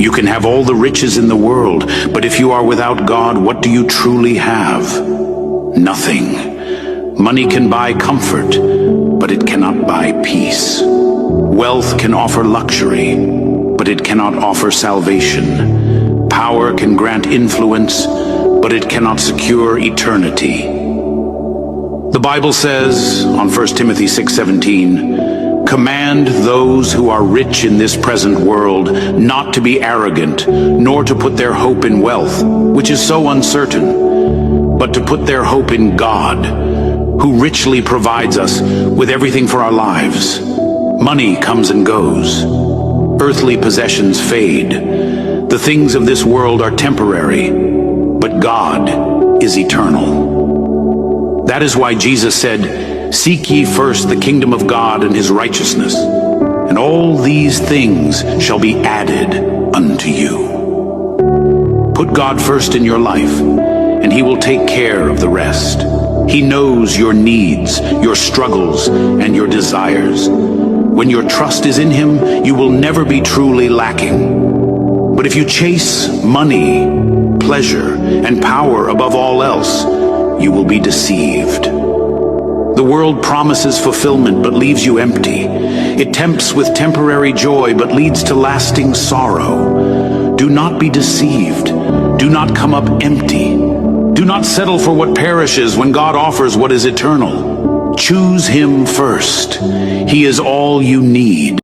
You can have all the riches in the world, but if you are without God, what do you truly have? Nothing. Money can buy comfort, but it cannot buy peace. Wealth can offer luxury, but it cannot offer salvation. Power can grant influence, but it cannot secure eternity. The Bible says, on 1 Timothy 6:17, "Command those who are rich in this present world not to be arrogant, nor to put their hope in wealth, which is so uncertain, but to put their hope in God, who richly provides us with everything for our lives. Money comes and goes. Earthly possessions fade. The things of this world are temporary, but God is eternal." That is why Jesus said, "Seek ye first the kingdom of God and his righteousness, and all these things shall be added unto you." Put God first in your life, and he will take care of the rest. He knows your needs, your struggles, and your desires. When your trust is in him, you will never be truly lacking. But if you chase money, pleasure, and power above all else, you will be deceived. The world promises fulfillment but leaves you empty. It tempts with temporary joy but leads to lasting sorrow. Do not be deceived. Do not come up empty. Do not settle for what perishes when God offers what is eternal. Choose him first. He is all you need.